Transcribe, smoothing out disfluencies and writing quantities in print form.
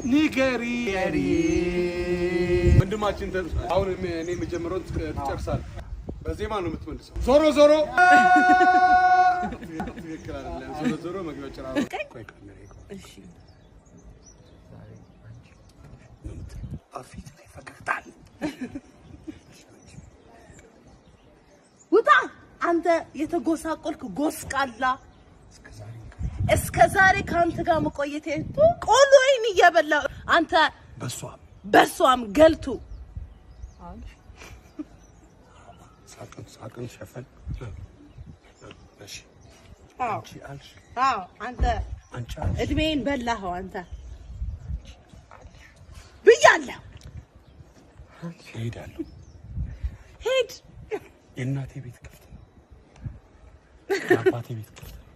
ንገሪ ወንድማችን አሁን እኔ መጀመሪያውን ትጨርሳለህ በዜማ ነው የምትመልሰው ዞሮ ዞሮ ትክክል አይደለም ዞሮ ዞሮ መግቢያው ጭራው ቆይ ካሜራ እሺ ዛሬ አንቺ አፊት ላይ ፈገግታል ውጣ አንተ የተጎሳቆልክ ጎስቃላ እስከዛሬ ካንተ ጋር መቆየቴ ቆሎይን እየበላ አንተ በሷም ገልቱ ሳቅን ሸፈን እሺ አንተ እድሜን በላኸው አንተ ብያለሁ ሄዳለሁ ሄድ የእናቴ ቤት ክፍት ነው የአባቴ ቤት ክፍት ነው